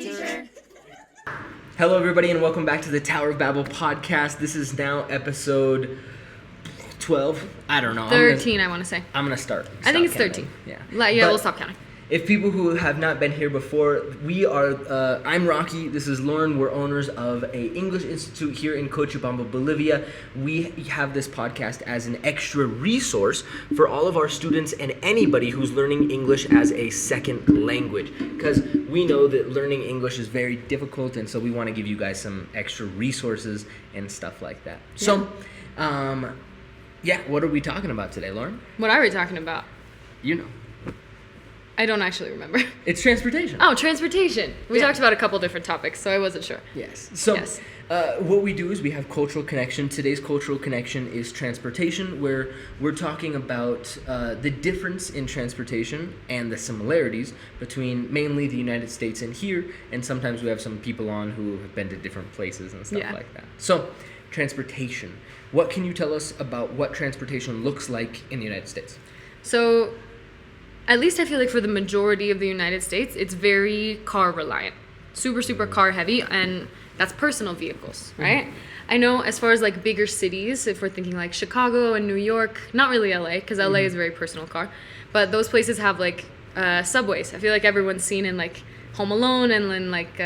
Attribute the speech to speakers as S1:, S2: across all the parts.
S1: teacher.
S2: Hello, everybody, and welcome back to the Tower of Babel podcast. This is now episode 12. I don't know.
S1: 13, I want to say.
S2: I'm going to start.
S1: I think it's
S2: counting.
S1: 13.
S2: Yeah.
S1: We'll stop counting.
S2: If people who have not been here before, we are, I'm Rocky, this is Lauren, we're owners of a English Institute here in Cochabamba, Bolivia. We have this podcast as an extra resource for all of our students and anybody who's learning English as a second language. Because we know that learning English is very difficult, and so we want to give you guys some extra resources and stuff like that. So, what are we talking about today, Lauren?
S1: What are we talking about?
S2: You know.
S1: I don't actually remember.
S2: It's transportation.
S1: Oh, transportation. We talked about a couple different topics, so I wasn't sure.
S2: Yes. So what we do is we have cultural connection. Today's cultural connection is transportation, where we're talking about the difference in transportation and the similarities between mainly the United States and here, and sometimes we have some people on who have been to different places and stuff like that. So, transportation. What can you tell us about what transportation looks like in the United States?
S1: So, at least I feel like for the majority of the United States, it's very car reliant. Super car heavy, and that's personal vehicles, right? I know as far as like bigger cities, if we're thinking like Chicago and New York, not really LA, because LA is very personal car, but those places have like subways. I feel like everyone's seen in like Home Alone and in like,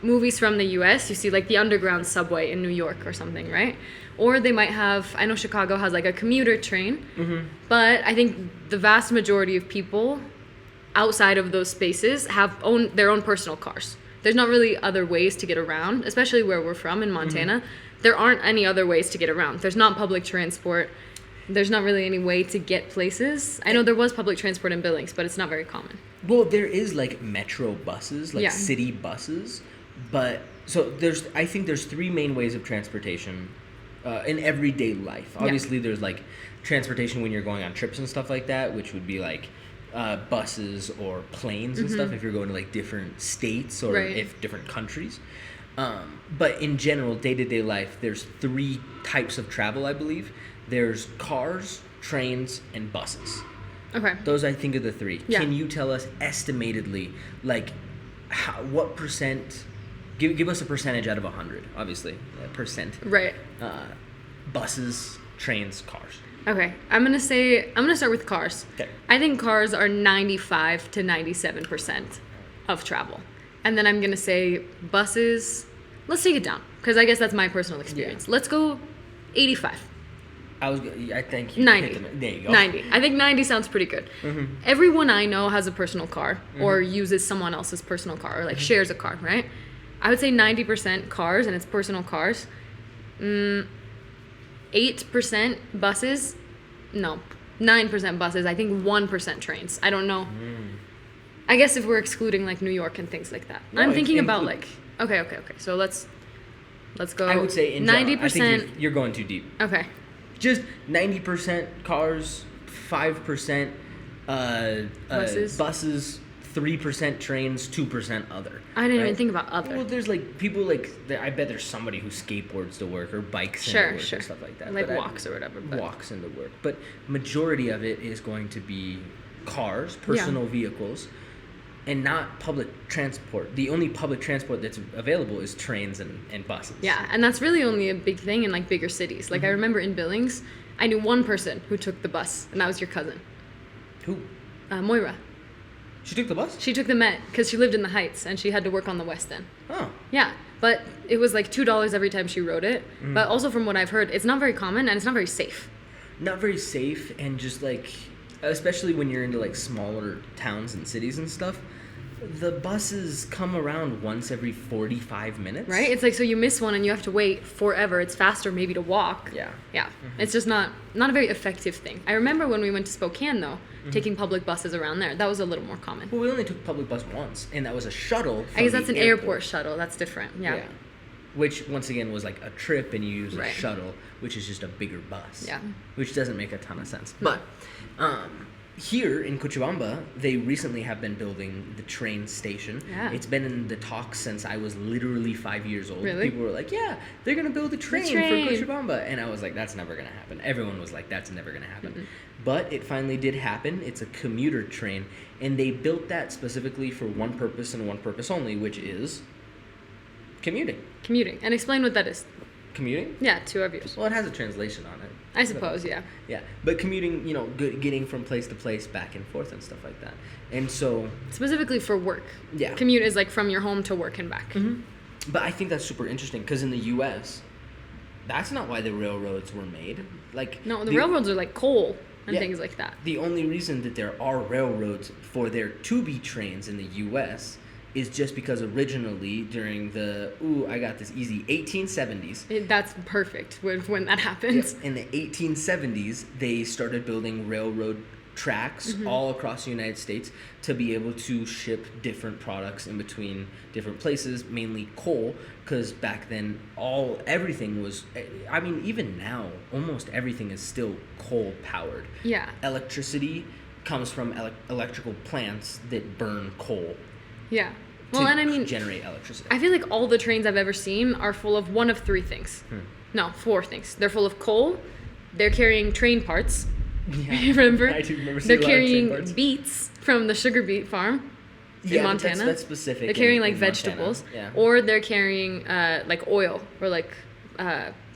S1: movies from the US, you see like the underground subway in New York or something, right? Or they might have, I know Chicago has like a commuter train, but I think the vast majority of people outside of those spaces have their own personal cars. There's not really other ways to get around, especially where we're from in Montana. There aren't any other ways to get around. There's not public transport. There's not really any way to get places. I know there was public transport in Billings, but it's not very common.
S2: Well, there is like metro buses, like city buses, but so I think there's three main ways of transportation in everyday life. Obviously, there's like transportation when you're going on trips and stuff like that, which would be like buses or planes and stuff if you're going to like different states or if different countries. But in general, day-to-day life, there's three types of travel, I believe. There's cars, trains, and buses.
S1: Okay.
S2: Those, I think, are the three.
S1: Yeah.
S2: Can you tell us estimatedly, like, what percent... Give us a percentage out of 100, obviously. Percent.
S1: Right.
S2: Buses, trains, cars.
S1: Okay. I'm going to start with cars.
S2: Okay.
S1: I think cars are 95 to 97% of travel. And then I'm going to say buses, let's take it down, because I guess that's my personal experience.
S2: Yeah.
S1: Let's go 85.
S2: I think you
S1: 90.
S2: hit them. There you go.
S1: 90. I think 90 sounds pretty good. Everyone I know has a personal car or uses someone else's personal car or like shares a car, right? I would say 90% cars, and it's personal cars. 8% buses. No, 9% buses. I think 1% trains. I don't know. I guess if we're excluding like New York and things like that.
S2: No,
S1: I'm thinking about like okay. So let's go.
S2: I would say in
S1: 90%.
S2: I think you're going too deep.
S1: Okay.
S2: Just 90% cars, 5% buses, 3% trains, 2% other.
S1: I didn't even think about other.
S2: Well, there's like people like I bet there's somebody who skateboards to work or bikes into work or stuff like that.
S1: Like walks or whatever.
S2: Walks into work, but majority of it is going to be cars, personal vehicles, and not public transport. The only public transport that's available is trains and buses.
S1: Yeah, and that's really only a big thing in like bigger cities. Like I remember in Billings, I knew one person who took the bus, and that was your cousin.
S2: Who?
S1: Moira.
S2: She took the bus?
S1: She took the Met because she lived in the Heights and she had to work on the West End.
S2: Oh.
S1: Yeah, but it was like $2 every time she rode it. But also from what I've heard, it's not very common and it's not very safe.
S2: Not very safe, and just like, especially when you're into like smaller towns and cities and stuff, the buses come around once every 45 minutes.
S1: Right? It's like, so you miss one and you have to wait forever. It's faster maybe to walk.
S2: Yeah.
S1: Yeah. It's just not a very effective thing. I remember when we went to Spokane, though, taking public buses around there. That was a little more common.
S2: Well, we only took public bus once, and that was a shuttle from
S1: I guess that's
S2: the
S1: an airport shuttle. That's different. Yeah.
S2: Which, once again, was like a trip, and you use a
S1: Right.
S2: shuttle, which is just a bigger bus.
S1: Yeah.
S2: Which doesn't make a ton of sense. But, here in Cochabamba, they recently have been building the train station.
S1: Yeah.
S2: It's been in the talks since I was literally 5 years old.
S1: Really?
S2: People were like, yeah, they're going to build a train for Cochabamba. And I was like, that's never going to happen. Everyone was like, that's never going to happen.
S1: Mm-mm.
S2: But it finally did happen. It's a commuter train. And they built that specifically for one purpose and one purpose only, which is commuting.
S1: Commuting. And explain what that is.
S2: Commuting?
S1: Yeah, to our viewers.
S2: Well, it has a translation on it.
S1: I suppose, yeah.
S2: Yeah, but commuting, getting from place to place, back and forth and stuff like that. And so...
S1: Specifically for work.
S2: Yeah.
S1: Commute is like from your home to work and back.
S2: Mm-hmm. But I think that's super interesting because in the U.S., that's not why the railroads were made.
S1: No, the railroads are like coal and things like that.
S2: The only reason that there are railroads for there to be trains in the U.S. is just because originally during the, I got this easy, 1870s.
S1: That's perfect when that happens.
S2: In the 1870s, they started building railroad tracks all across the United States to be able to ship different products in between different places, mainly coal, because back then everything was, even now, almost everything is still coal powered.
S1: Yeah.
S2: Electricity comes from electrical plants that burn coal.
S1: Yeah. Well, and
S2: generate electricity.
S1: I feel like all the trains I've ever seen are full of one of three things. No, four things. They're full of coal. They're carrying train parts.
S2: Yeah.
S1: Remember?
S2: I do remember
S1: They're
S2: seeing a lot of train
S1: carrying
S2: parts.
S1: beets from the sugar beet farm in Montana.
S2: That's specific.
S1: They're carrying
S2: in
S1: vegetables.
S2: Yeah.
S1: Or they're carrying oil or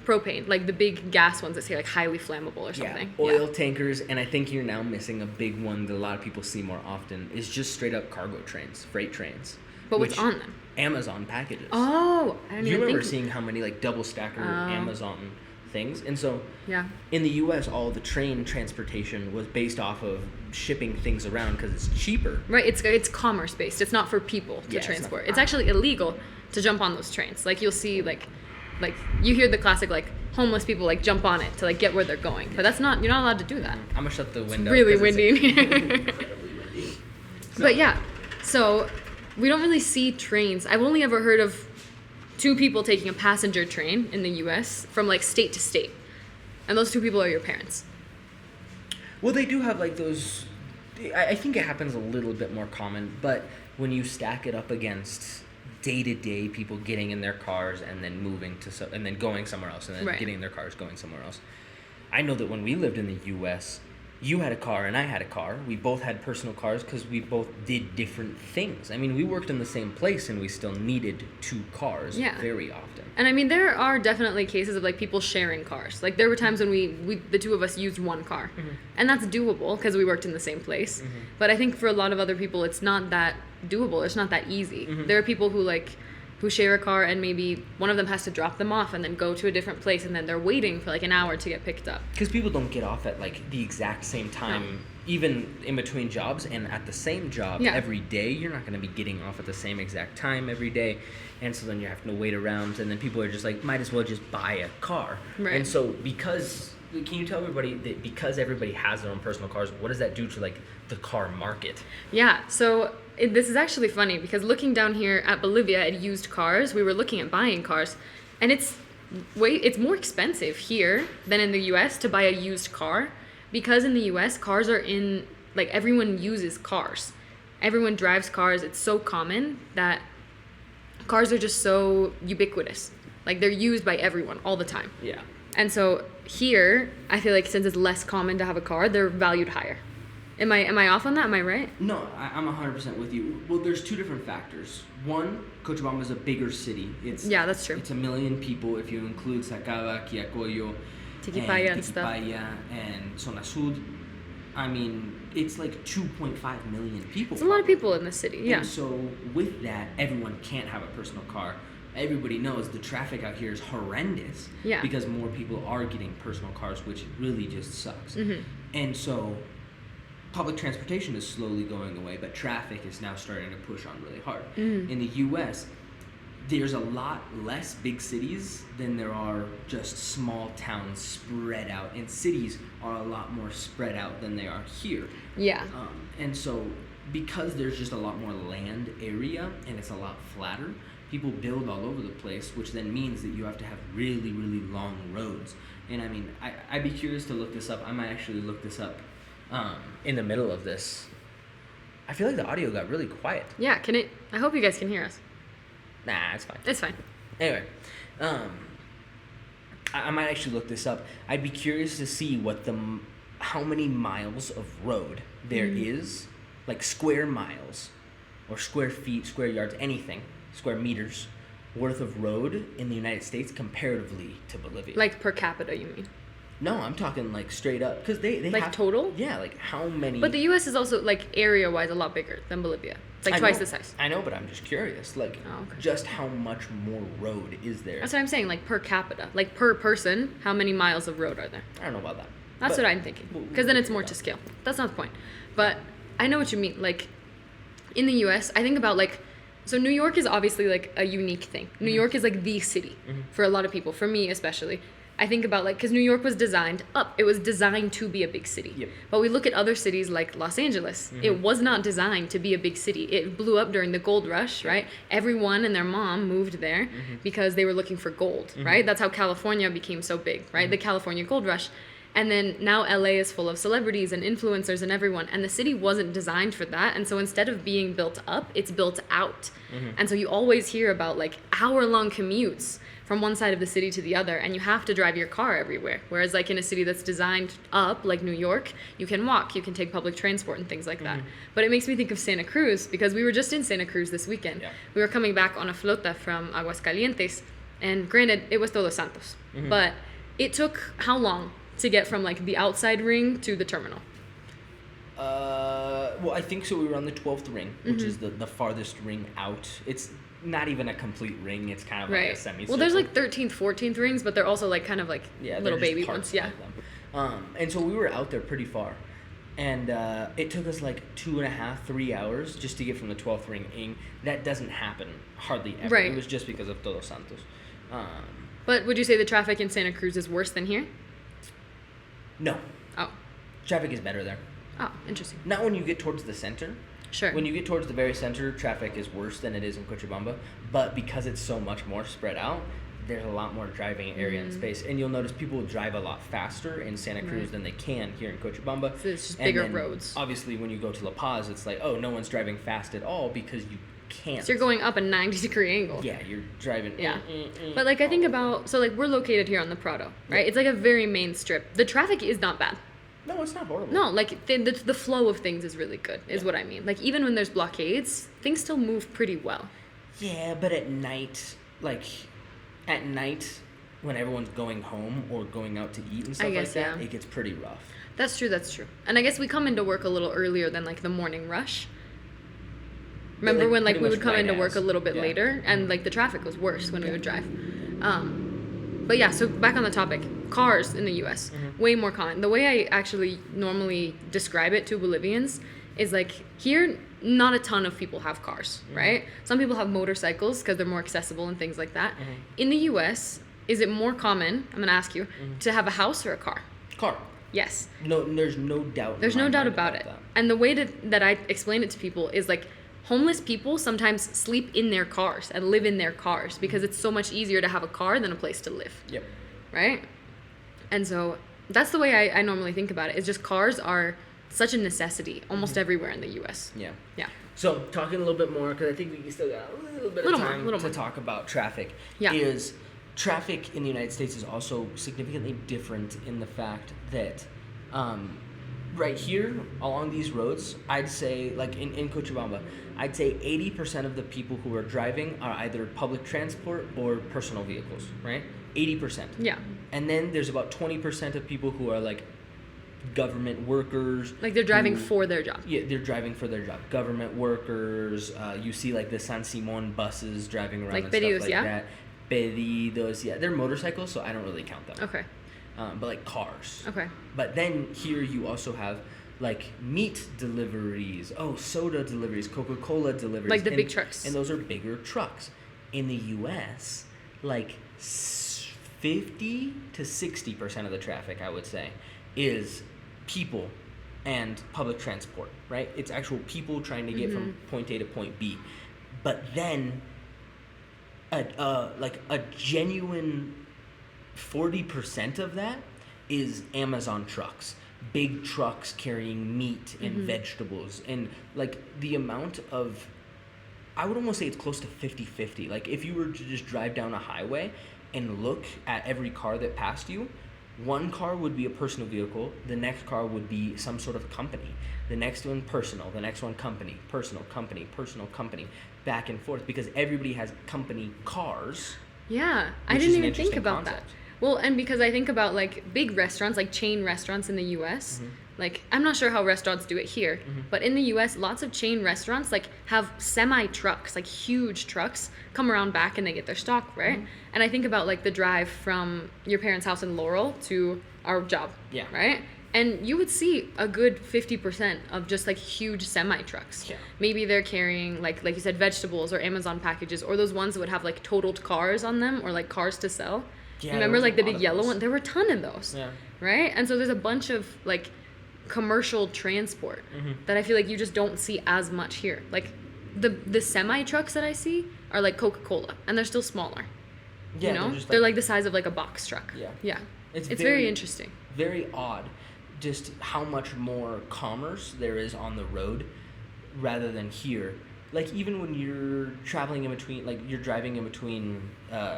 S1: propane, like the big gas ones that say highly flammable or something.
S2: Yeah, oil tankers, and I think you're now missing a big one that a lot of people see more often is just straight up cargo trains, freight trains.
S1: But what's on them?
S2: Amazon packages.
S1: Oh, I didn't
S2: You
S1: even
S2: remember
S1: think...
S2: seeing how many double stacker Amazon things? And so in the U.S., all the train transportation was based off of shipping things around because it's cheaper.
S1: Right, it's commerce based. It's not for people to transport. It's actually illegal to jump on those trains. You'll see you hear the classic homeless people jump on it to get where they're going. But you're not allowed to do that.
S2: I'm gonna shut the window.
S1: It's really windy in here.
S2: Incredibly windy.
S1: But yeah, so we don't really see trains. I've only ever heard of 2 people taking a passenger train in the U.S. from state to state, and those 2 people are your parents.
S2: Well, they do have those. I think it happens a little bit more common, but when you stack it up against day-to-day people getting in their cars and then moving and then going somewhere else and then getting in their cars going somewhere else. I know that when we lived in the U.S., you had a car and I had a car. We both had personal cars because we both did different things. We worked in the same place and we still needed 2 cars very often. And
S1: there are definitely cases of people sharing cars. There were times when we the 2 of us used 1 car. And that's doable because we worked in the same place. But I think for a lot of other people, it's not that doable. It's not that easy. There are people who share a car and maybe one of them has to drop them off and then go to a different place and then they're waiting for an hour to get picked up.
S2: Because people don't get off at the exact same time, even in between jobs and at the same job every day. You're not going to be getting off at the same exact time every day. And so then you have to wait around and then people are just might as well just buy a car.
S1: Right.
S2: And so can you tell everybody that because everybody has their own personal cars, what does that do to the car market?
S1: Yeah, so this is actually funny because looking down here at Bolivia at used cars, we were looking at buying cars, and it's more expensive here than in the U.S. to buy a used car because in the U.S. cars are in everyone uses cars, everyone drives cars. It's so common that cars are just so ubiquitous, they're used by everyone all the time.
S2: Yeah.
S1: And so here, I feel since it's less common to have a car, they're valued higher. Am I off on that? Am I right?
S2: No, I'm 100% with you. Well, there's 2 different factors. One, Cochabamba is a bigger city.
S1: That's true.
S2: It's 1 million people if you include Sacaba, Quillacollo, Tiquipaya, and Zona Sud. It's 2.5 million people.
S1: It's a lot of people in the city, yeah.
S2: And so with that, everyone can't have a personal car. Everybody knows the traffic out here is horrendous because more people are getting personal cars, which really just sucks. And so public transportation is slowly going away, but traffic is now starting to push on really hard. In the U.S., there's a lot less big cities than there are just small towns spread out, and cities are a lot more spread out than they are here.
S1: Yeah.
S2: And so because there's just a lot more land area and it's a lot flatter, people build all over the place, which then means that you have to have really, really long roads. And I'd be curious to look this up. I might actually look this up in the middle of this. I feel like the audio got really quiet.
S1: Yeah, I hope you guys can hear us.
S2: Nah, it's fine.
S1: It's fine.
S2: Anyway, I might actually look this up. I'd be curious to see how many miles of road there is, like square miles, or square feet, square yards, anything, square meters worth of road in the United States comparatively to Bolivia.
S1: Like per capita, you mean?
S2: No, I'm talking like straight up, because they
S1: like
S2: have,
S1: total.
S2: Yeah, like how many?
S1: But the U.S. is also like area-wise a lot bigger than Bolivia. It's like twice the size.
S2: I know, but I'm just curious, like just how much more road is there?
S1: That's what I'm saying, like per capita, like per person, how many miles of road are there?
S2: I don't know about that.
S1: That's what I'm thinking, because then it's more to scale. That's not the point. But I know what you mean. Like in the U.S., I think about like. So New York is obviously like a unique thing. New York is like the city for a lot of people, for me especially. I think about like, because New York was designed up. It was designed to be a big city.
S2: Yep.
S1: But we look at other cities like Los Angeles. It was not designed to be a big city. It blew up during the gold rush, right? Everyone and their mom moved there because they were looking for gold, right? That's how California became so big, right? The California gold rush. And then now LA is full of celebrities and influencers and everyone. And the city wasn't designed for that. And so instead of being built up, it's built out. And so you always hear about like hour-long commutes from one side of the city to the other. And you have to drive your car everywhere. Whereas like in a city that's designed up, like New York, you can walk, you can take public transport and things like that. But it makes me think of Santa Cruz, because we were just in Santa Cruz this weekend. Yeah. We were coming back on a flota from Aguascalientes. And granted, it was Todos Santos. But it took how long to get from like the outside ring to the terminal?
S2: Well, I think so. We were on the 12th ring, which is the farthest ring out. It's not even a complete ring. It's kind of like a semicircle.
S1: Well, there's like 13th, 14th rings, but they're also like kind of like little baby ones. Yeah.
S2: And so we were out there pretty far. And it took us like 2.5, 3 hours just to get from the 12th ring in. That doesn't happen hardly ever. Right. It was just because of Todos Santos.
S1: But would you say the traffic in Santa Cruz is worse than here?
S2: No.
S1: Oh.
S2: Traffic is better there.
S1: Oh, interesting.
S2: Not when you get towards the center.
S1: Sure.
S2: When you get towards the very center, traffic is worse than it is in Cochabamba. But because it's so much more spread out, there's a lot more driving area and space. And you'll notice people drive a lot faster in Santa Cruz than they can here in Cochabamba.
S1: So it's just bigger roads.
S2: Obviously, when you go to La Paz, it's like, oh, no one's driving fast at all because you can't.
S1: So you're going up a 90-degree angle.
S2: Yeah, you're driving.
S1: Yeah. But like I think about, so like we're located here on the Prado, right? Yeah. It's like a very main strip. The traffic is not bad.
S2: No, it's not horrible.
S1: No, like the flow of things is really good, is what I mean. Like even when there's blockades, things still move pretty well.
S2: Yeah, but at night, when everyone's going home or going out to eat and stuff it gets pretty rough.
S1: That's true. And I guess we come into work a little earlier than like the morning rush. Remember when like we would come into work a little bit later and like the traffic was worse when we would drive. But yeah, so back on the topic, cars in the U.S. Way more common. The way I actually normally describe it to Bolivians is like here, not a ton of people have cars, right? Some people have motorcycles because they're more accessible and things like that. In the U.S., is it more common, I'm going to ask you, to have a house or a car?
S2: Car.
S1: Yes.
S2: No, there's no doubt.
S1: There's no doubt about it. And the way that I explain it to people is like, homeless people sometimes sleep in their cars and live in their cars because it's so much easier to have a car than a place to live.
S2: Yep.
S1: Right? And so that's the way I normally think about it. It's just cars are such a necessity almost everywhere in the U.S.
S2: Yeah.
S1: Yeah.
S2: So talking a little bit more, because I think we still got a little bit of time to talk about traffic.
S1: Yeah.
S2: Is traffic in the United States is also significantly different in the fact that right here along these roads, I'd say like in Cochabamba, I'd say 80% of the people who are driving are either public transport or personal vehicles, right? 80%.
S1: Yeah.
S2: And then there's about 20% of people who are like government workers.
S1: Like they're driving for their job.
S2: Yeah, they're driving for their job. Government workers. You see like the San Simon buses driving around like and
S1: pedidos,
S2: stuff like that. Pedidos, yeah. They're motorcycles, so I don't really count them.
S1: Okay.
S2: But like cars.
S1: Okay.
S2: But then here you also have like meat deliveries, soda deliveries, Coca-Cola deliveries.
S1: Like the big trucks.
S2: And those are bigger trucks. In the U.S., like 50 to 60% of the traffic, I would say, is people and public transport, right? It's actual people trying to get from point A to point B. But then a genuine 40% of that is Amazon trucks. big trucks carrying meat and vegetables, and like the amount of, I would almost say it's close to 50-50. Like if you were to just drive down a highway and look at every car that passed you, one car would be a personal vehicle, the next car would be some sort of company, the next one personal, the next one company, personal, company, back and forth, because everybody has company cars.
S1: Yeah, I didn't even think about that. Well, and because I think about like big restaurants, like chain restaurants in the US, like I'm not sure how restaurants do it here, but in the US, lots of chain restaurants like have semi trucks, like huge trucks, come around back and they get their stock, right? And I think about like the drive from your parents' house in Laurel to our job, right? And you would see a good 50% of just like huge semi trucks. Yeah. Maybe they're carrying like you said, vegetables or Amazon packages, or those ones that would have like totaled cars on them, or like cars to sell. Yeah, remember like the big yellow one? There were a ton of those. Yeah. Right? And so there's a bunch of like commercial transport that I feel like you just don't see as much here. Like the semi trucks that I see are like Coca-Cola, and they're still smaller. Yeah, you know? They're like the size of like a box truck. Yeah. Yeah. It's very interesting. Very
S2: odd. Just how much more commerce there is on the road rather than here. Like even when you're traveling in between, like you're driving in between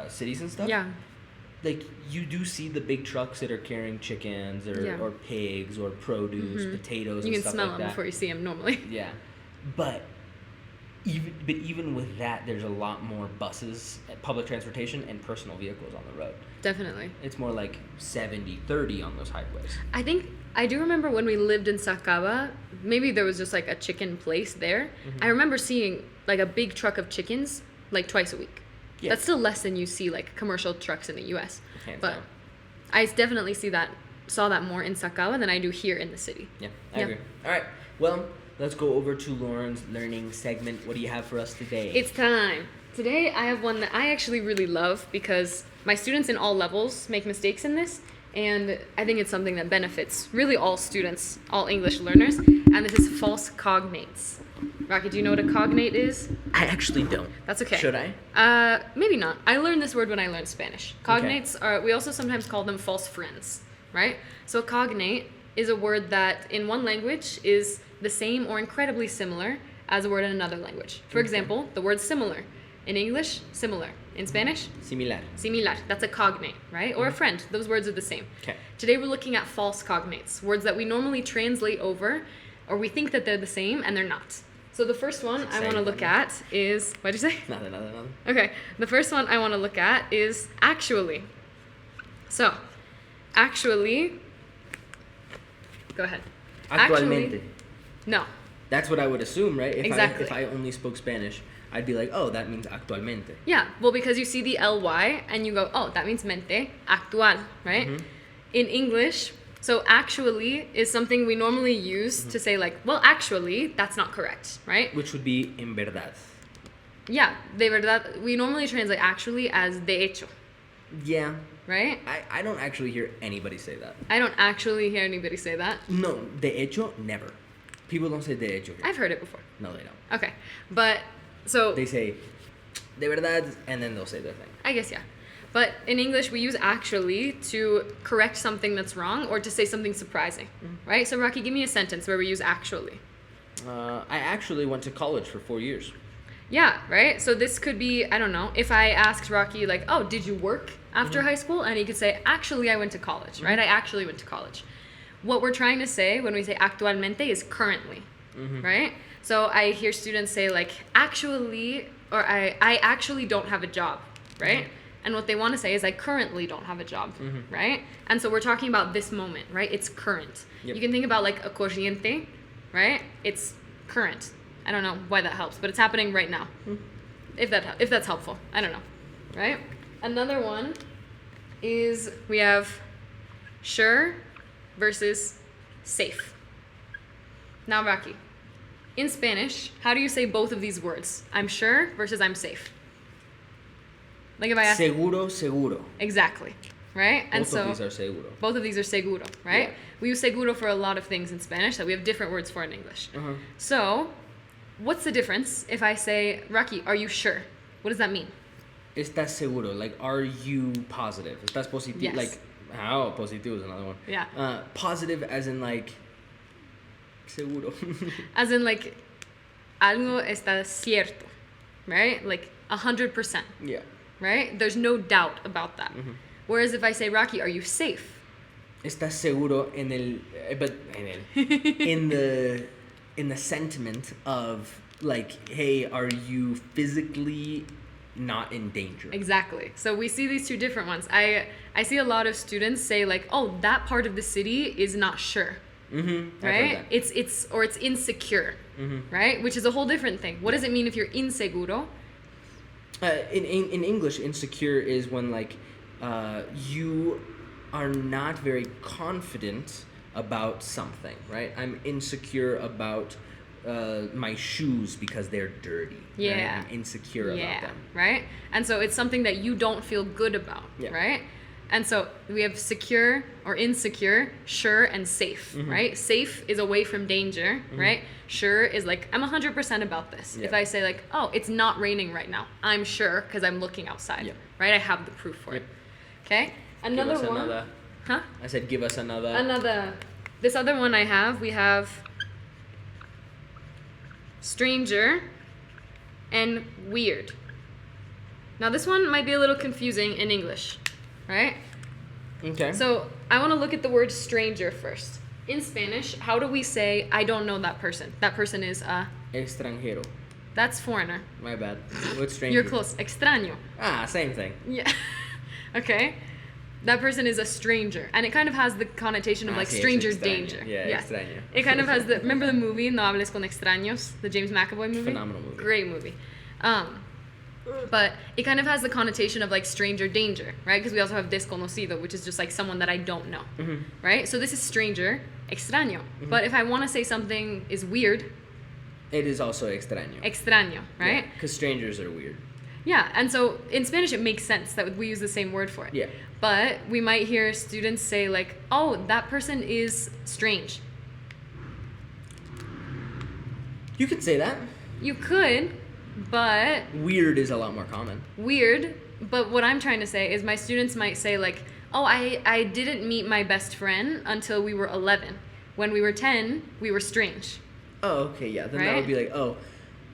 S2: cities and stuff. Yeah. Like you do see the big trucks that are carrying chickens or pigs or produce, potatoes, and stuff like that. You can smell them
S1: before you see them normally.
S2: Yeah. But even with that, there's a lot more buses, public transportation, and personal vehicles on the road.
S1: Definitely.
S2: It's more like 70-30 on those highways.
S1: I do remember when we lived in Sacaba, maybe there was just like a chicken place there. I remember seeing like a big truck of chickens like twice a week. Yeah. That's still less than you see like commercial trucks in the US. But I definitely saw that more in Sacaba than I do here in the city.
S2: Yeah, I agree. All right. Well, let's go over to Lauren's learning segment. What do you have for us today?
S1: It's time. Today I have one that I actually really love because my students in all levels make mistakes in this, and I think it's something that benefits really all students, all English learners, and this is false cognates. Rocky, do you know what a cognate is?
S2: I actually don't.
S1: That's okay.
S2: Should I?
S1: Maybe not. I learned this word when I learned Spanish. Cognates are, we also sometimes call them false friends, right? So a cognate is a word that in one language is the same or incredibly similar as a word in another language. For example, the word similar. In English, similar. In Spanish?
S2: Similar.
S1: Similar. That's a cognate, right? Or a friend. Those words are the same.
S2: Okay.
S1: Today we're looking at false cognates, words that we normally translate over, or we think that they're the same, and they're not. So the first one I want to look at is... What'd you say?
S2: Nothing.
S1: Okay. The first one I want to look at is actually. So, actually... Go ahead.
S2: Actualmente.
S1: No.
S2: That's what I would assume, right?
S1: Exactly.
S2: If I only spoke Spanish, I'd be like, oh, that means actualmente.
S1: Yeah, well, because you see the ly and you go, oh, that means mente, actual, right? In English, so actually is something we normally use to say like, well, actually, that's not correct, right?
S2: Which would be en verdad.
S1: Yeah, de verdad. We normally translate actually as de hecho.
S2: Yeah.
S1: Right?
S2: I don't actually hear anybody say that.
S1: I don't actually hear anybody say that.
S2: No, de hecho, never. People don't say de hecho here.
S1: I've heard it before.
S2: No, they don't.
S1: Okay, but so...
S2: They say de verdad, and then they'll say their thing.
S1: I guess, yeah. But in English, we use actually to correct something that's wrong or to say something surprising, right? So, Rocky, give me a sentence where we use actually.
S2: I actually went to college for 4 years.
S1: Yeah, right? So this could be, I don't know, if I asked Rocky, like, oh, did you work after high school? And he could say, actually, I went to college, right? I actually went to college. What we're trying to say when we say actualmente is currently, right? So I hear students say, like, actually, or I actually don't have a job, right? And what they want to say is, I currently don't have a job, right? And so we're talking about this moment, right? It's current. Yep. You can think about, like, a corriente, right? It's current. I don't know why that helps, but it's happening right now. If that's helpful. I don't know, right? Another one is we have sure versus safe. Now, Rocky, in Spanish, how do you say both of these words? I'm sure versus I'm safe. Like if I ask...
S2: Seguro.
S1: Exactly, right?
S2: Both of these are seguro.
S1: Both of these are seguro, right?
S2: Yeah.
S1: We use seguro for a lot of things in Spanish that we have different words for in English. So, what's the difference if I say, Rocky, are you sure? What does that mean?
S2: ¿Estás seguro? Like, are you positive? ¿Estás positivo?
S1: Yes.
S2: Like, Oh, positivo is another one.
S1: Yeah.
S2: Positive as in like seguro.
S1: As in like algo está cierto, right? Like 100%.
S2: Yeah.
S1: Right? There's no doubt about that.
S2: Mm-hmm.
S1: Whereas if I say, Rocky, are you safe?
S2: Estás seguro en el, in the sentiment of like, hey, are you physically not in danger?
S1: Exactly. So we see these two different ones. I see a lot of students say like, oh, that part of the city is not sure.
S2: Mm-hmm.
S1: Right? It's insecure.
S2: Mm-hmm.
S1: Right? Which is a whole different thing. What does it mean if you're inseguro?
S2: In English, insecure is when like you are not very confident about something, right? I'm insecure about my shoes because they're dirty.
S1: Yeah.
S2: Right? I'm insecure about them.
S1: Right? And so it's something that you don't feel good about, right? And so we have secure or insecure, sure, and safe,
S2: Mm-hmm.
S1: right? Safe is away from danger,
S2: Mm-hmm.
S1: right? Sure is like, I'm 100% about this.
S2: Yeah.
S1: If I say like, oh, it's not raining right now, I'm sure because I'm looking outside, right? I have the proof for it. Okay? Another
S2: Give us
S1: one.
S2: another.
S1: Huh?
S2: I said give us another.
S1: This other one we have stranger and weird. Now this one might be a little confusing in English, right?
S2: Okay.
S1: So I want to look at the word stranger first. In Spanish, how do we say I don't know that person? That person is
S2: Extranjero.
S1: that's foreigner.
S2: My bad. What's stranger?
S1: You're close. Extraño.
S2: Same thing.
S1: Yeah. Okay. That person is a stranger, and it kind of has the connotation of like
S2: sí,
S1: stranger's
S2: extraño.
S1: danger.
S2: Yeah, extraño.
S1: It kind of has the remember the movie No Hables con Extraños, the James McAvoy movie.
S2: Phenomenal movie.
S1: Great movie. But it kind of has the connotation of like stranger danger, right? Because we also have desconocido, which is just like someone that I don't know, right? So this is stranger, extraño. But if I want to say something is weird,
S2: it is also extraño.
S1: Extraño, right?
S2: Because strangers are weird.
S1: Yeah, and so in Spanish it makes sense that we use the same word for it.
S2: Yeah.
S1: But we might hear students say like, oh, that person is strange.
S2: You could say that.
S1: You could, but
S2: Weird is a lot more common.
S1: weird. But what I'm trying to say is my students might say like, oh, I didn't meet my best friend until we were 11. When we were 10, we were strange.
S2: Oh, okay, yeah. Then that
S1: Right?
S2: would be like, oh,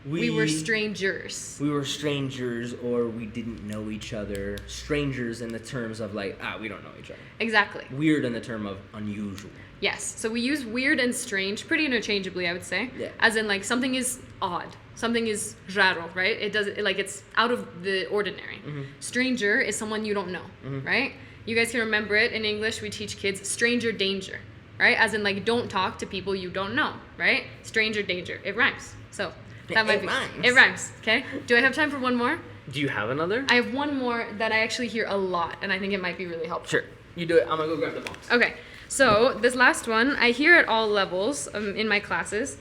S1: We were strangers.
S2: We were strangers, or we didn't know each other. Strangers in the terms of like, we don't know each other.
S1: Exactly.
S2: Weird in the term of unusual.
S1: Yes. So we use weird and strange pretty interchangeably, I would say.
S2: Yeah.
S1: As in like something is odd. Something is raro, right? It's out of the ordinary. Stranger is someone you don't know, right? You guys can remember it in English. We teach kids stranger danger, right? As in like don't talk to people you don't know, right? Stranger danger. It rhymes. So that might be.
S2: Rhymes.
S1: It rhymes. Okay. Do I have time for one more?
S2: Do you have another?
S1: I have one more that I actually hear a lot, and I think it might be really helpful.
S2: Sure. You do it. I'm gonna go grab the box.
S1: Okay, so this last one I hear at all levels in my classes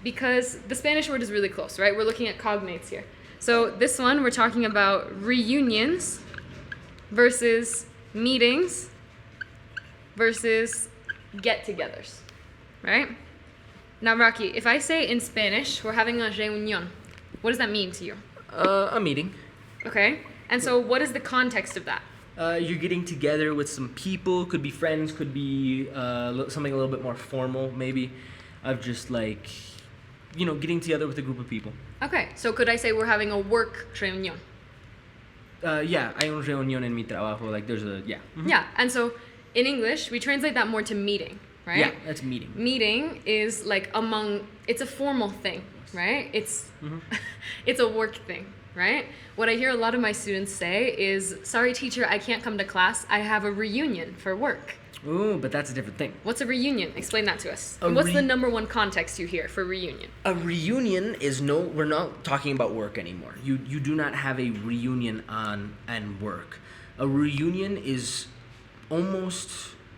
S1: because the Spanish word is really close, right? We're looking at cognates here. So this one we're talking about reunions versus meetings versus get-togethers, right? Now, Rocky, if I say in Spanish we're having a reunión, what does that mean to you?
S2: A meeting.
S1: Okay, and so what is the context of that?
S2: You're getting together with some people. Could be friends. Could be something a little bit more formal, maybe, of just like, getting together with a group of people.
S1: Okay, so could I say we're having a work reunión?
S2: Yeah, hay una reunión en mi trabajo. Like there's a
S1: Yeah, and so in English we translate that more to meeting, right?
S2: Yeah, that's meeting.
S1: Meeting is like it's a formal thing, right? It's it's a work thing, right? What I hear a lot of my students say is, sorry teacher, I can't come to class. I have a reunion for work.
S2: Ooh, but that's a different thing.
S1: What's a reunion? Explain that to us. And what's the number one context you hear for reunion?
S2: A reunion is we're not talking about work anymore. You do not have a reunion and work. A reunion is almost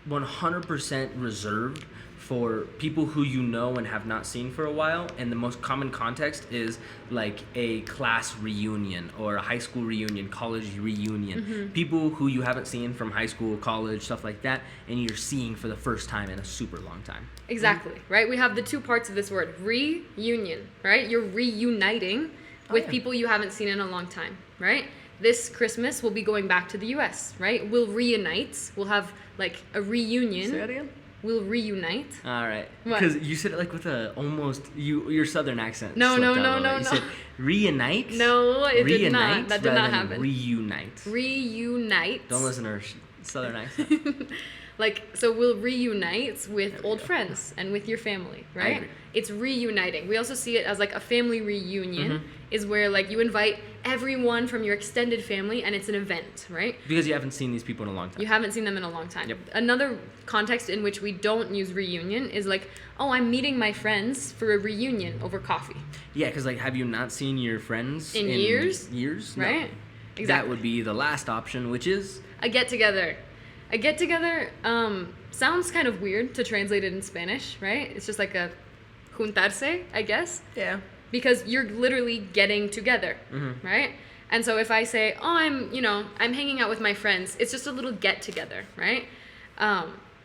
S2: 100% reserved for people who you know and have not seen for a while, and the most common context is like a class reunion or a high school reunion, college reunion. People who you haven't seen from high school, college, stuff like that, and you're seeing for the first time in a super long time.
S1: Exactly, right? We have the two parts of this word, reunion, right? You're reuniting with people you haven't seen in a long time, right? this Christmas we'll be going back to the US, right? We'll reunite. We'll have like a reunion.
S2: Say that again?
S1: We'll reunite.
S2: All right.
S1: What?
S2: Because you said it like with a almost your southern accent.
S1: No.
S2: You said reunite.
S1: No, it did not.
S2: Reunite
S1: That did
S2: rather
S1: not
S2: than
S1: happen.
S2: Reunite.
S1: Reunite.
S2: Don't listen to her southern accent.
S1: Like, so we'll reunite with
S2: There we
S1: old
S2: go.
S1: friends and with your family,
S2: I
S1: right?
S2: agree.
S1: It's reuniting. We also see it as like a family reunion,
S2: Mm-hmm.
S1: is where like you invite everyone from your extended family and it's an event, right?
S2: Because you haven't seen these people in a long time.
S1: You haven't seen them in a long time.
S2: Yep.
S1: Another context in which we don't use reunion is like, oh, I'm meeting my friends for a reunion over coffee.
S2: Yeah, because like, have you not seen your friends
S1: In years?
S2: Years, No.
S1: Right?
S2: That
S1: Exactly.
S2: would be the last option, which is
S1: A get-together. A get-together sounds kind of weird to translate it in Spanish, right? It's just like a juntarse, I guess.
S2: yeah.
S1: Because you're literally getting together,
S2: Mm-hmm.
S1: right? And so if I say, oh, I'm hanging out with my friends, it's just a little get-together, right?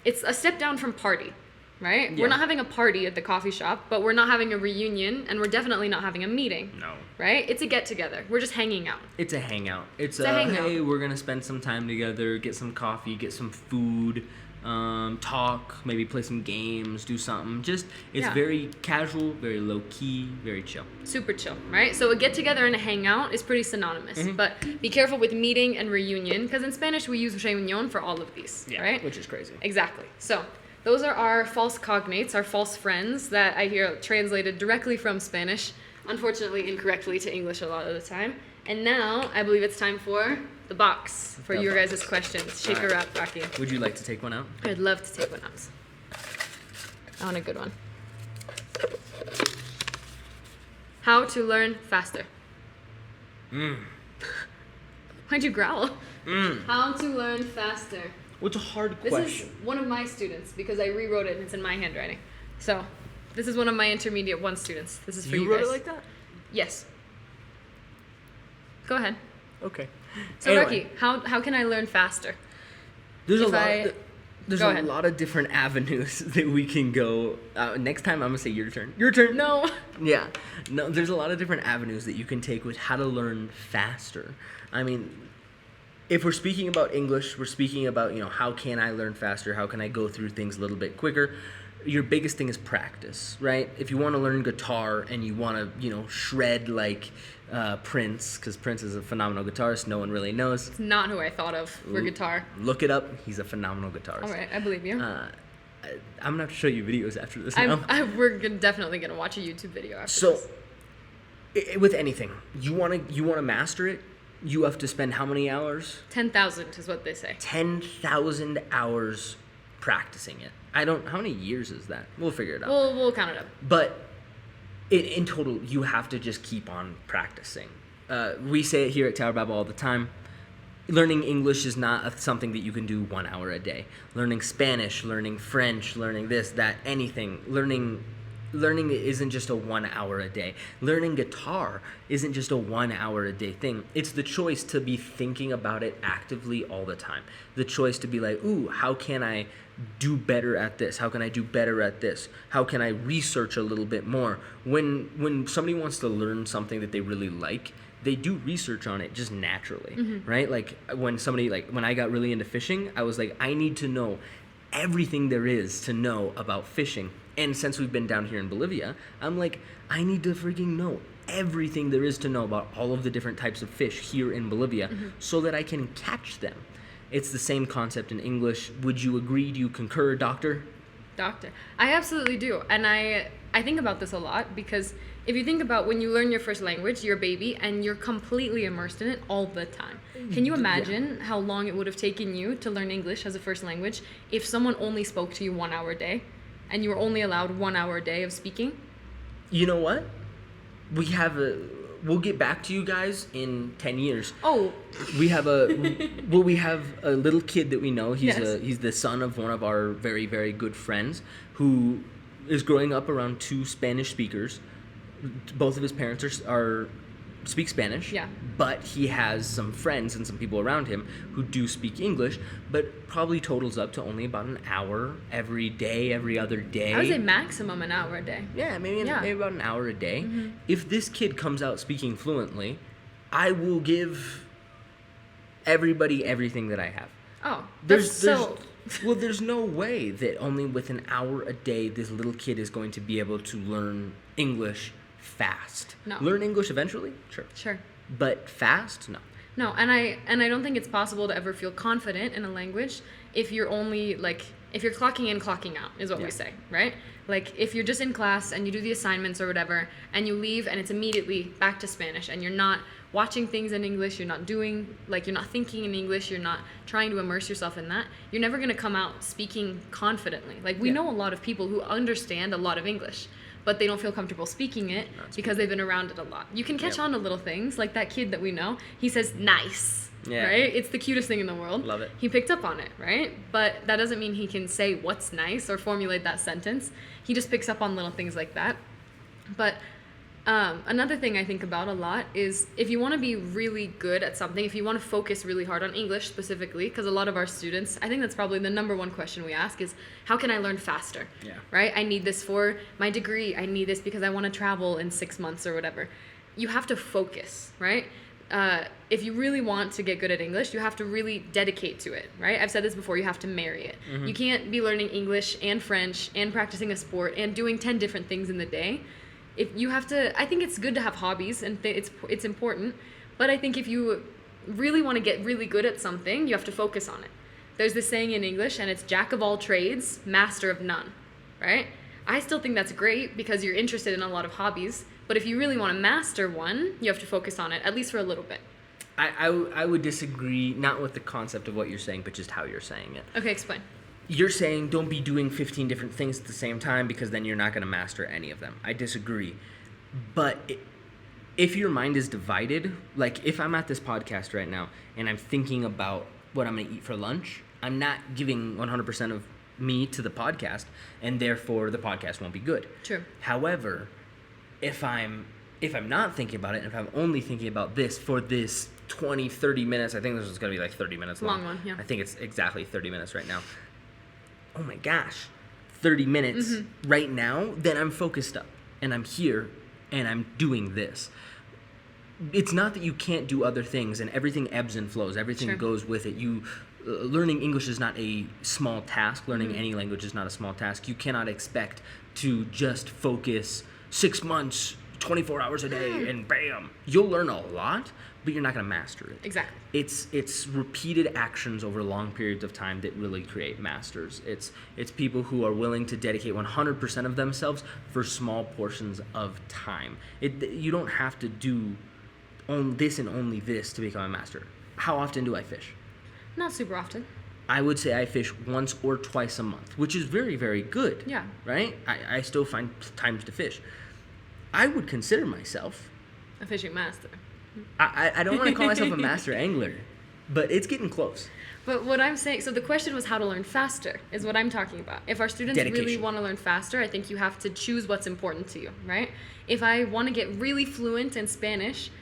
S1: It's a step down from party, right?
S2: Yeah.
S1: We're not having a party at the coffee shop, but we're not having a reunion, and we're definitely not having a meeting,
S2: No.
S1: right? It's a get-together. We're just hanging out.
S2: It's a hangout. It's
S1: a hangout.
S2: Hey, we're gonna spend some time together, get some coffee, get some food, talk, maybe play some games, do something. Just it's
S1: Yeah.
S2: very casual, very low key, very chill.
S1: Super chill, right? So a get-together and a hangout is pretty synonymous,
S2: Mm-hmm.
S1: but be careful with meeting and reunion, because in Spanish we use reunión for all of these, right?
S2: Which is crazy.
S1: Exactly. So those are our false cognates, our false friends that I hear translated directly from Spanish, unfortunately incorrectly to English a lot of the time. And now I believe it's time for the box for
S2: The
S1: your
S2: box.
S1: guys' questions. Shake
S2: All
S1: her
S2: right.
S1: up, Rocky.
S2: Would you like to take one out?
S1: I'd love to take one out. I want a good one. How to learn faster. Why'd you growl? How to learn faster.
S2: What's a hard
S1: This
S2: question?
S1: is one of my students because I rewrote it and it's in my handwriting. So, this is one of my intermediate 1 students. This is for you,
S2: wrote
S1: guys.
S2: it like that?
S1: Yes. Go ahead.
S2: Okay.
S1: So,
S2: Anyway,
S1: Rocky, how can I learn faster?
S2: there's a
S1: if
S2: lot.
S1: I-
S2: There's
S1: Go
S2: a
S1: ahead.
S2: lot of different avenues that we can go. Next time, I'm gonna say your turn. Your turn.
S1: No.
S2: Yeah. No, there's a lot of different avenues that you can take with how to learn faster. I mean, if we're speaking about English, we're speaking about, how can I learn faster? How can I go through things a little bit quicker? Your biggest thing is practice, right? If you want to learn guitar and you want to, shred like Prince, because Prince is a phenomenal guitarist, no one really knows.
S1: It's not who I thought of for guitar.
S2: Look it up. He's a phenomenal guitarist.
S1: All right, I believe you.
S2: I'm gonna have to show you videos after this now.
S1: We're definitely going to watch a YouTube video after
S2: So,
S1: this.
S2: with anything, you wanna master it, you have to spend how many hours?
S1: 10,000 is what they say.
S2: 10,000 hours practicing it. How many years is that? We'll figure it out.
S1: We'll count it up.
S2: But in total, you have to just keep on practicing. We say it here at Tower Babel all the time. Learning English is not something that you can do 1 hour a day. Learning Spanish, learning French, learning this, that, anything. Learning isn't just a 1 hour a day. Learning guitar isn't just a 1 hour a day thing. It's the choice to be thinking about it actively all the time. The choice to be like, ooh, how can I do better at this? How can I do better at this? How can I research a little bit more? When somebody wants to learn something that they really like, they do research on it just naturally, right? Like when I got really into fishing, I was like, I need to know everything there is to know about fishing. And since we've been down here in Bolivia, I'm like, I need to freaking know everything there is to know about all of the different types of fish here in Bolivia so that I can catch them. It's the same concept in English. Would you agree? Do you concur, doctor?
S1: Doctor. I absolutely do. And I think about this a lot because if you think about when you learn your first language, you're a baby, and you're completely immersed in it all the time. Can you imagine how long it would have taken you to learn English as a first language if someone only spoke to you 1 hour a day and you were only allowed 1 hour a day of speaking?
S2: You know what? We'll get back to you guys in 10 years.
S1: Oh,
S2: We have a little kid that we know.
S1: Yes.
S2: He's the son of one of our very, very good friends who is growing up around 2 Spanish speakers. Both of his parents speak Spanish.
S1: Yeah.
S2: But he has some friends and some people around him who do speak English, but probably totals up to only about an hour every day, every other day.
S1: I would say maximum an hour a day.
S2: Yeah, maybe about an hour a day. If this kid comes out speaking fluently, I will give everybody everything that I have.
S1: Oh,
S2: There's well, there's no way that only with an hour a day this little kid is going to be able to learn English fast.
S1: No.
S2: Learn English eventually?
S1: Sure.
S2: But fast? No.
S1: No, and I don't think it's possible to ever feel confident in a language if you're only if you're clocking in, clocking out is what we say, right? Like if you're just in class and you do the assignments or whatever and you leave and it's immediately back to Spanish and you're not watching things in English, you're not doing, you're not thinking in English, you're not trying to immerse yourself in that, you're never going to come out speaking confidently. We know a lot of people who understand a lot of English, but they don't feel comfortable speaking it because they've been around it a lot. You can catch on to little things, like that kid that we know. He says nice, right? It's the cutest thing in the world.
S2: Love it.
S1: He picked up on it, right? But that doesn't mean he can say what's nice or formulate that sentence. He just picks up on little things like that. But another thing I think about a lot is if you want to be really good at something, if you want to focus really hard on English specifically, because a lot of our students, I think that's probably the number one question we ask is, how can I learn faster?
S2: Yeah.
S1: Right? I need this for my degree. I need this because I want to travel in 6 months or whatever. You have to focus, right? If you really want to get good at English, you have to really dedicate to it, right? I've said this before, you have to marry it. Mm-hmm. You can't be learning English and French and practicing a sport and doing 10 different things in the day. If you have to, I think it's good to have hobbies and it's important, but I think if you really want to get really good at something, you have to focus on it. There's this saying in English and it's jack of all trades, master of none, right? I still think that's great because you're interested in a lot of hobbies, but if you really want to master one, you have to focus on it, at least for a little bit.
S2: I would disagree, not with the concept of what you're saying, but just how you're saying it.
S1: Okay, explain.
S2: You're saying don't be doing 15 different things at the same time because then you're not going to master any of them. I disagree. But if your mind is divided, like if I'm at this podcast right now and I'm thinking about what I'm going to eat for lunch, I'm not giving 100% of me to the podcast, and therefore the podcast won't be good.
S1: True.
S2: However, if I'm not thinking about it, and if I'm only thinking about this for this 20, 30 minutes, I think this is going to be like 30 minutes long.
S1: Long one, yeah.
S2: I think it's exactly 30 minutes right now. Oh my gosh, 30 minutes right now, then I'm focused up and I'm here and I'm doing this. It's not that you can't do other things and everything ebbs and flows. Everything goes with it. Learning English is not a small task. Learning any language is not a small task. You cannot expect to just focus 6 months, 24 hours a day and bam. You'll learn a lot, but you're not going to master it.
S1: Exactly.
S2: It's repeated actions over long periods of time that really create masters. It's people who are willing to dedicate 100% of themselves for small portions of time. You don't have to do this and only this to become a master. How often do I fish?
S1: Not super often.
S2: I would say I fish once or twice a month, which is very, very good.
S1: Yeah.
S2: Right? I still find times to fish. I would consider myself
S1: a fishing master.
S2: I don't want to call myself a master angler, but it's getting close.
S1: But what I'm saying, so the question was how to learn faster, is what I'm talking about. If our students really want to learn faster, I think you have to choose what's important to you, right? If I want to get really fluent in Spanish,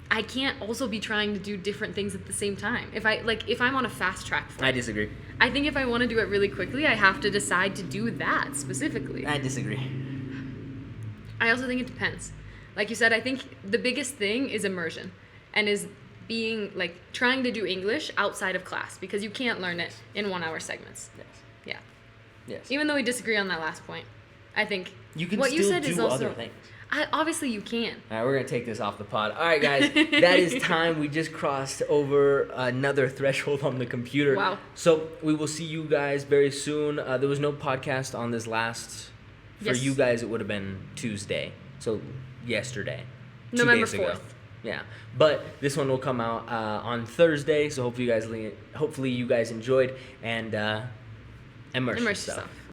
S1: I can't also be trying to do different things at the same time. If I'm on a fast track for it.
S2: I disagree.
S1: I think if I want to do it really quickly, I have to decide to do that specifically.
S2: I disagree.
S1: I also think it depends. Like you said, I think the biggest thing is immersion and is being trying to do English outside of class because you can't learn it in 1 hour segments.
S2: Yes.
S1: Yeah.
S2: Yes.
S1: Even though we disagree on that last point, I think
S2: you can
S1: what
S2: still
S1: you said
S2: do
S1: is also
S2: other things.
S1: Obviously you can.
S2: All right, we're going to take this off the pod. All right, guys, that is time. We just crossed over another threshold on the computer.
S1: Wow.
S2: So we will see you guys very soon. There was no podcast on this last. For you guys, it would have been Tuesday. So yesterday.
S1: November
S2: 2 days ago.
S1: 4th.
S2: Yeah. But this one will come out on Thursday. So hopefully you guys enjoyed and immerse yourself.